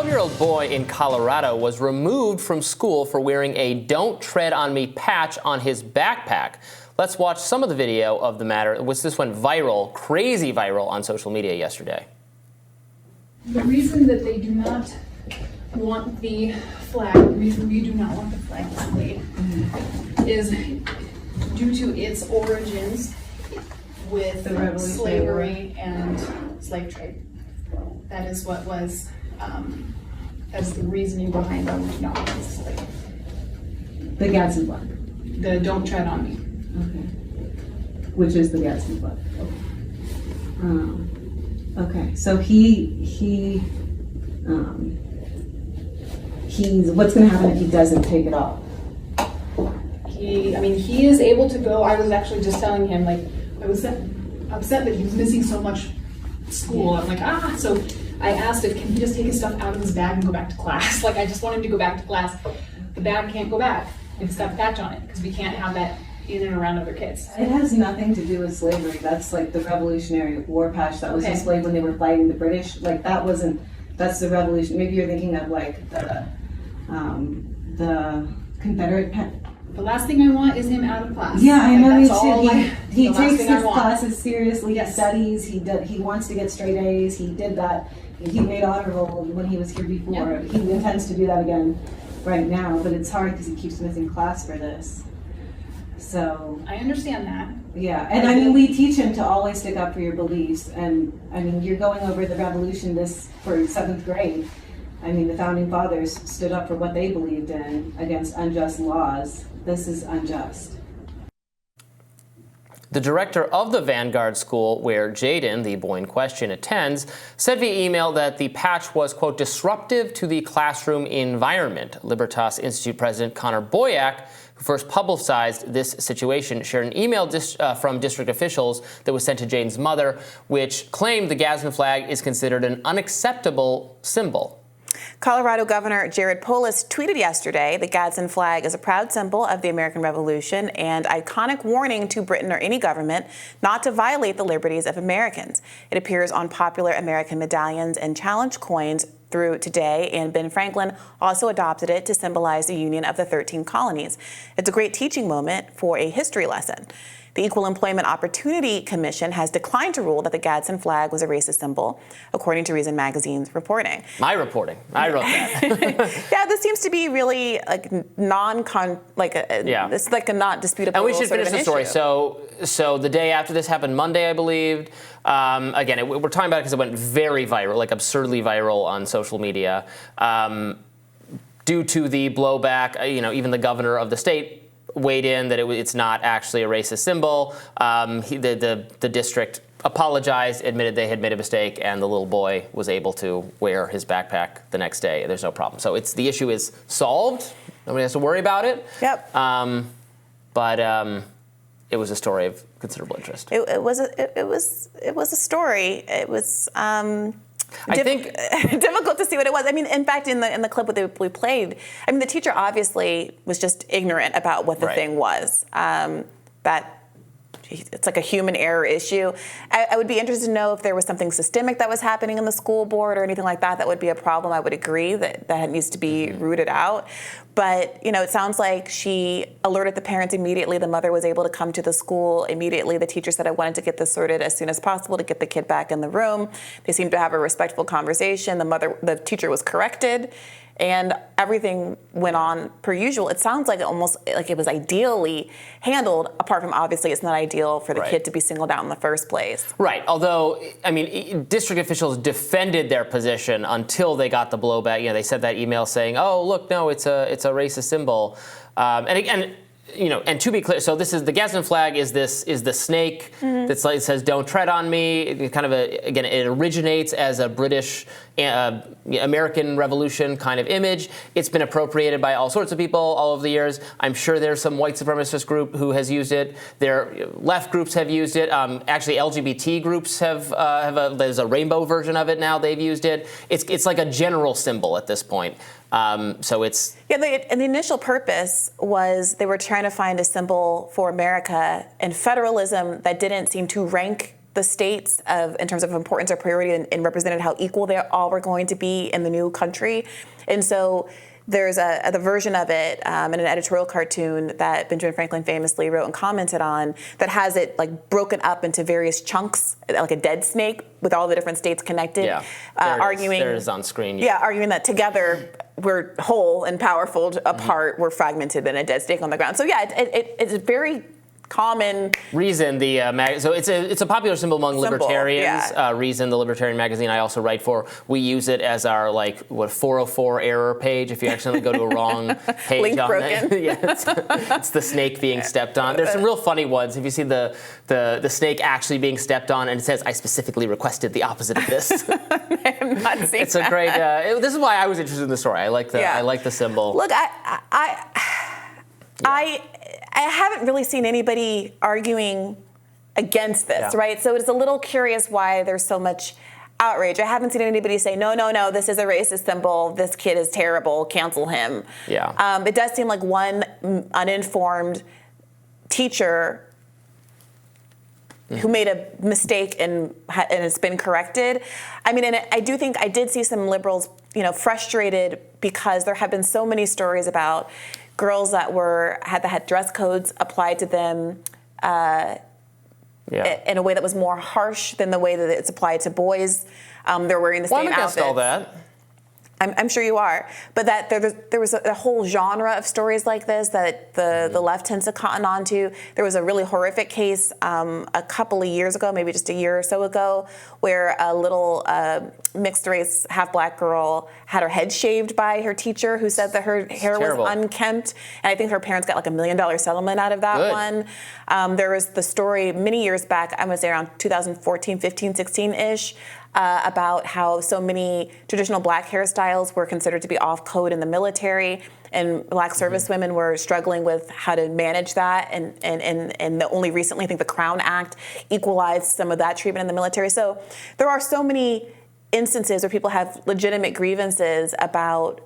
12-year-old boy in Colorado was removed from school for wearing a "Don't Tread on Me" patch on his backpack. Let's watch some of the video of the matter. This went viral, crazy viral on social media yesterday. The reason that they do not want the flag, the reason we do not want the flag displayed, is due to its origins with slavery and slave trade. That is what was, that is the reasoning behind why we do not want this displayed. The Gadsden flag. The "Don't Tread on Me." Okay. Which is the Gadsden flag. Okay. So he's what's going to happen if he doesn't take it off? He is able to go. I was actually just telling him, like, I was upset that he was missing so much school. I'm like, so I asked if can he just take his stuff out of his bag and go back to class. Like, I just want him to go back to class. The bag can't go back. It's got the patch on it because we can't have that in and around other kids. It has nothing to do with slavery. That's like the Revolutionary War patch that was displayed when they were fighting the British. Like that's the revolution. Maybe you're thinking of like the Confederate patch. The last thing I want is him out of class. Yeah, I know. That's all. He takes his classes seriously. Yes. He studies. He wants to get straight A's. He did that. He made honor roll when he was here before. Yep. He intends to do that again right now, but it's hard because he keeps missing class for this. So I understand that. Yeah, and we teach him to always stick up for your beliefs. And you're going over the revolution for 7th grade. The founding fathers stood up for what they believed in against unjust laws. This is unjust. The director of the Vanguard School, where Jaden, the boy in question, attends, said via email that the patch was, quote, disruptive to the classroom environment. Libertas Institute President Connor Boyack, who first publicized this situation, shared an email from district officials that was sent to Jaden's mother, which claimed the Gadsden flag is considered an unacceptable symbol. Colorado Governor Jared Polis tweeted yesterday the Gadsden flag is a proud symbol of the American Revolution and iconic warning to Britain or any government not to violate the liberties of Americans. It appears on popular American medallions and challenge coins through today, and Ben Franklin also adopted it to symbolize the union of the 13 colonies. It's a great teaching moment for a history lesson. The Equal Employment Opportunity Commission has declined to rule that the Gadsden flag was a racist symbol, according to Reason Magazine's reporting. My reporting. I wrote that. Yeah, this seems to be really like it's like a not disputable. And we should finish the story. So the day after this happened, Monday, I believe. Again, we're talking about it because it went very viral, like absurdly viral on social media, due to the blowback. Even the governor of the state weighed in that it's not actually a racist symbol. The district apologized, admitted they had made a mistake, and the little boy was able to wear his backpack the next day. There's no problem. So the issue is solved. Nobody has to worry about it. Yep. But it was a story of considerable interest. It was a story. It was. I think difficult to see what it was. In fact, in the clip that we played, the teacher obviously was just ignorant about what the thing was. That it's like a human error issue. I would be interested to know if there was something systemic that was happening in the school board or anything like that. That would be a problem. I would agree that needs to be rooted out. But, it sounds like she alerted the parents immediately. The mother was able to come to the school immediately. The teacher said, I wanted to get this sorted as soon as possible to get the kid back in the room. They seemed to have a respectful conversation. The teacher was corrected, and everything went on per usual. It sounds like it was ideally handled, apart from obviously it's not ideal for the kid to be singled out in the first place. Right. Although, district officials defended their position until they got the blowback. They sent that email saying, "Oh, look, no, it's a racist symbol," and to be clear, so this is the Gadsden flag is the snake that's like, it says "Don't tread on me." It originates as a British American Revolution kind of image. It's been appropriated by all sorts of people all over the years. I'm sure there's some white supremacist group who has used it. Left groups have used it. Actually, LGBT groups there's a rainbow version of it now. They've used it. It's like a general symbol at this point. So it's... Yeah, and the initial purpose was they were trying to find a symbol for America and federalism that didn't seem to rank the states in terms of importance or priority and represented how equal they all were going to be in the new country. And so there's the version of it in an editorial cartoon that Benjamin Franklin famously wrote and commented on that has it like broken up into various chunks, like a dead snake with all the different states connected. Yeah, arguing. There it is on screen. Yeah, arguing that together we're whole and powerful, apart we're fragmented and a dead snake on the ground. So yeah, it's a very common Reason, so it's a popular symbol among libertarians. Yeah. Reason, the libertarian magazine I also write for, we use it as our 404 error page if you accidentally go to a wrong page. Link on broken. it. Yeah, it's the snake being stepped on. There's some real funny ones. If you see the snake actually being stepped on and it says, "I specifically requested the opposite of this." I have not seen It's a great. This is why I was interested in the story. I like the symbol. Look, I haven't really seen anybody arguing against this, right? So it's a little curious why there's so much outrage. I haven't seen anybody say, no, this is a racist symbol. This kid is terrible. Cancel him. Yeah. It does seem like one uninformed teacher who made a mistake and it's been corrected. I mean, and I do think I did see some liberals, frustrated because there have been so many stories about girls that had dress codes applied to them in a way that was more harsh than the way that it's applied to boys. They're wearing the same outfits. I'm against all that. I'm sure you are, but that there was a whole genre of stories like this that the left tends to cotton on to. There was a really horrific case a couple of years ago, maybe just a year or so ago, where a little mixed race, half black girl had her head shaved by her teacher, who said that her hair was unkempt, and I think her parents got like $1 million settlement out of that one. There was the story many years back, I would say around 2014, 15, 16-ish, about how so many traditional black hairstyles were considered to be off code in the military, and black service women were struggling with how to manage that, and only recently, I think the Crown Act equalized some of that treatment in the military. So there are so many instances where people have legitimate grievances about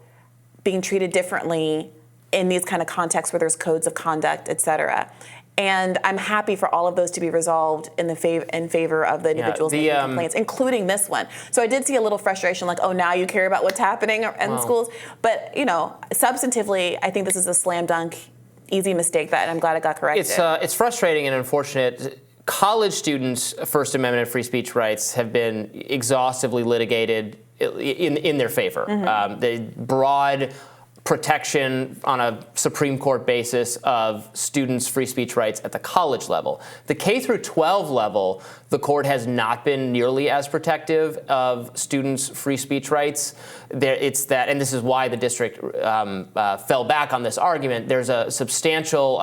being treated differently in these kind of contexts where there's codes of conduct, et cetera. And I'm happy for all of those to be resolved in favor of the individuals making complaints, including this one. So I did see a little frustration, like, oh, now you care about what's happening in schools. But, substantively, I think this is a slam dunk, easy mistake that I'm glad it got corrected. It's frustrating and unfortunate. College students' First Amendment and free speech rights have been exhaustively litigated in their favor. The broad protection on a Supreme Court basis of students' free speech rights at the college level. The K through 12 level, the court has not been nearly as protective of students' free speech rights. And this is why the district fell back on this argument. There's a substantial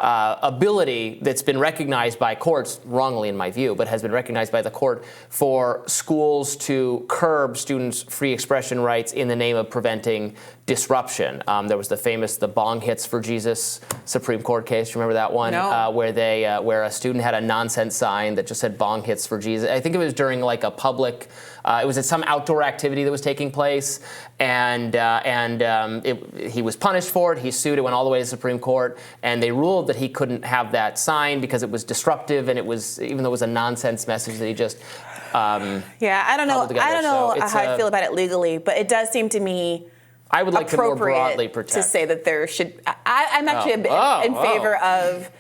ability that's been recognized by courts, wrongly in my view, but has been recognized by the court for schools to curb students' free expression rights in the name of preventing disruption. There was the Bong Hits for Jesus Supreme Court case. You remember that one? No. Where a student had a nonsense sign that just said Bong Hits for Jesus. I think it was during like a public, it was at some outdoor activity that was taking place, and he was punished for it. He sued. It went all the way to the Supreme Court, and they ruled that he couldn't have that sign because it was disruptive, and it was, even though it was a nonsense message that he just I don't know how I feel about it legally, but it does seem to me I would like to more broadly protect. To say that there should. I'm actually in favor of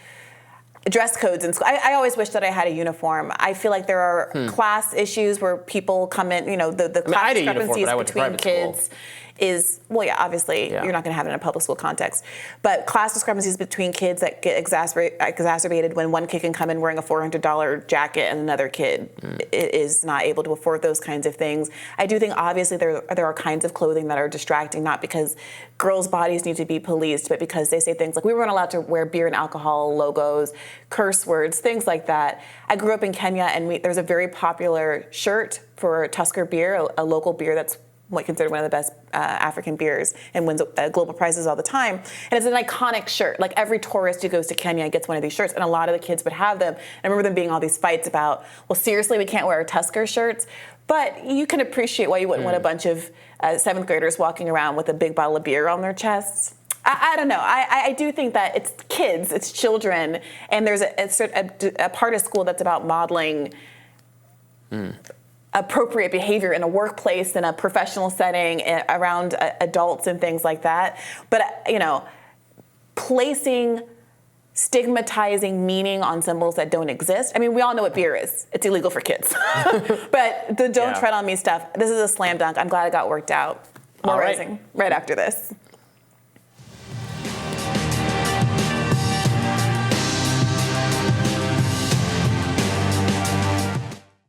dress codes in school. I always wish that I had a uniform. I feel like there are class issues where people come in, the class discrepancies between kids is, obviously you're not going to have it in a public school context, but class discrepancies between kids that get exacerbated when one kid can come in wearing a $400 jacket and another kid is not able to afford those kinds of things. I do think obviously there are kinds of clothing that are distracting, not because girls' bodies need to be policed, but because they say things like we weren't allowed to wear beer and alcohol logos, curse words, things like that. I grew up in Kenya, and there's a very popular shirt for Tusker beer, a local beer that's considered one of the best African beers and wins global prizes all the time. And it's an iconic shirt. Like every tourist who goes to Kenya gets one of these shirts, and a lot of the kids would have them. I remember them being all these fights about, well, seriously, we can't wear our Tusker shirts. But you can appreciate why you wouldn't want a bunch of seventh graders walking around with a big bottle of beer on their chests. I don't know. I do think that it's kids, it's children, and there's a part of school that's about modeling appropriate behavior in a workplace, in a professional setting, around adults and things like that. But, placing stigmatizing meaning on symbols that don't exist. I mean, we all know what beer is. It's illegal for kids. But the don't tread on me stuff, this is a slam dunk. I'm glad it got worked out. More Rising right after this.